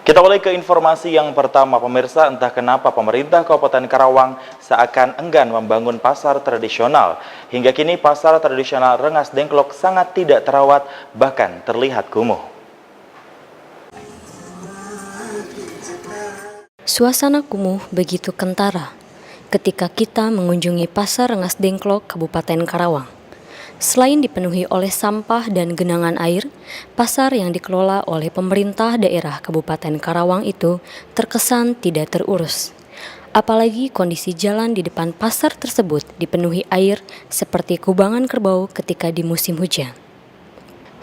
Kita mulai ke informasi yang pertama, pemirsa. Entah kenapa pemerintah Kabupaten Karawang seakan enggan membangun pasar tradisional. Hingga kini pasar tradisional Rengas Dengklok sangat tidak terawat, bahkan terlihat kumuh. Suasana kumuh begitu kentara ketika kita mengunjungi pasar Rengas Dengklok, Kabupaten Karawang. Selain dipenuhi oleh sampah dan genangan air, pasar yang dikelola oleh pemerintah daerah Kabupaten Karawang itu terkesan tidak terurus. Apalagi kondisi jalan di depan pasar tersebut dipenuhi air seperti kubangan kerbau ketika di musim hujan.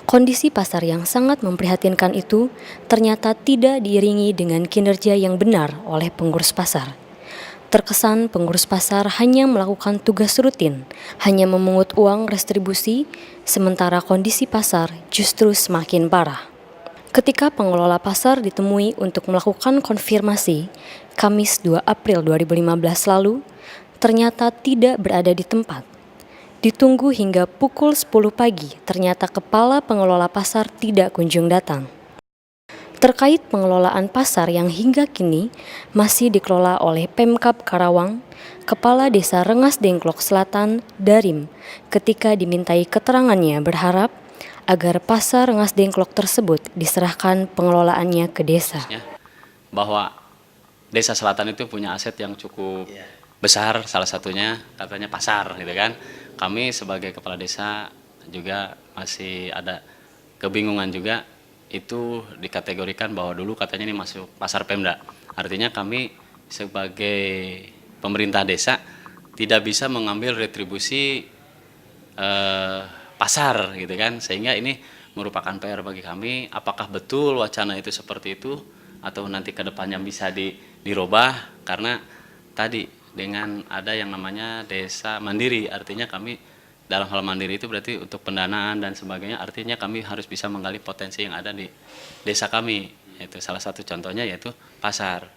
Kondisi pasar yang sangat memprihatinkan itu ternyata tidak diiringi dengan kinerja yang benar oleh pengurus pasar. Terkesan pengurus pasar hanya melakukan tugas rutin, hanya memungut uang restribusi, sementara kondisi pasar justru semakin parah. Ketika pengelola pasar ditemui untuk melakukan konfirmasi, Kamis 2 April 2015 lalu, ternyata tidak berada di tempat. Ditunggu hingga pukul 10 pagi, ternyata kepala pengelola pasar tidak kunjung datang. Terkait pengelolaan pasar yang hingga kini masih dikelola oleh Pemkab Karawang, Kepala Desa Rengas Dengklok Selatan, Darim, ketika dimintai keterangannya berharap agar pasar Rengas Dengklok tersebut diserahkan pengelolaannya ke desa. Bahwa Desa Selatan itu punya aset yang cukup besar, salah satunya katanya pasar gitu kan. Kami sebagai kepala desa juga masih ada kebingungan juga. Itu dikategorikan bahwa dulu katanya ini masuk pasar Pemda. Artinya kami sebagai pemerintah desa tidak bisa mengambil retribusi pasar gitu kan. Sehingga ini merupakan PR bagi kami. Apakah betul wacana itu seperti itu atau nanti ke depannya bisa dirubah, karena tadi dengan ada yang namanya desa mandiri, artinya kami dalam hal mandiri itu berarti untuk pendanaan dan sebagainya, artinya kami harus bisa menggali potensi yang ada di desa kami. Itu salah satu contohnya yaitu pasar.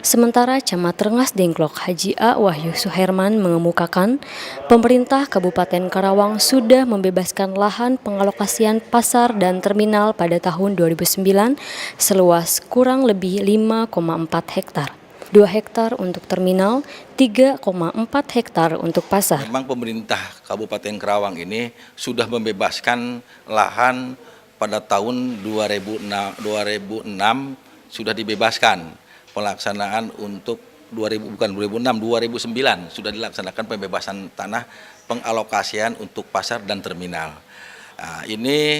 Sementara Camat Rengas Dengklok Haji A. Wahyu Suherman mengemukakan pemerintah Kabupaten Karawang sudah membebaskan lahan pengalokasian pasar dan terminal pada tahun 2009 seluas kurang lebih 5,4 hektar. 2 hektar untuk terminal, 3,4 hektar untuk pasar. Memang pemerintah Kabupaten Karawang ini sudah membebaskan lahan pada tahun 2006 sudah dibebaskan. Pelaksanaan untuk 2009 sudah dilaksanakan pembebasan tanah pengalokasian untuk pasar dan terminal. Nah, ini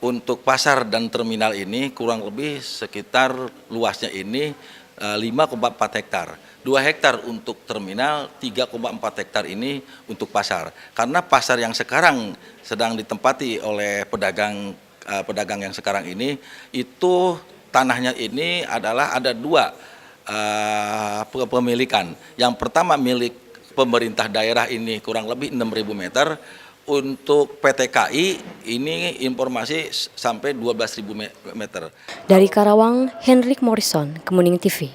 untuk pasar dan terminal ini kurang lebih sekitar luasnya ini 5,4 hektar. 2 hektar untuk terminal, 3,4 hektar ini untuk pasar. Karena pasar yang sekarang sedang ditempati oleh pedagang yang sekarang ini, itu tanahnya ini adalah ada 2 kepemilikan. Yang pertama milik pemerintah daerah ini kurang lebih 6.000 meter. Untuk PT KI ini informasi sampai 12.000 meter. Dari Karawang, Henrik Morrison, Kemuning TV.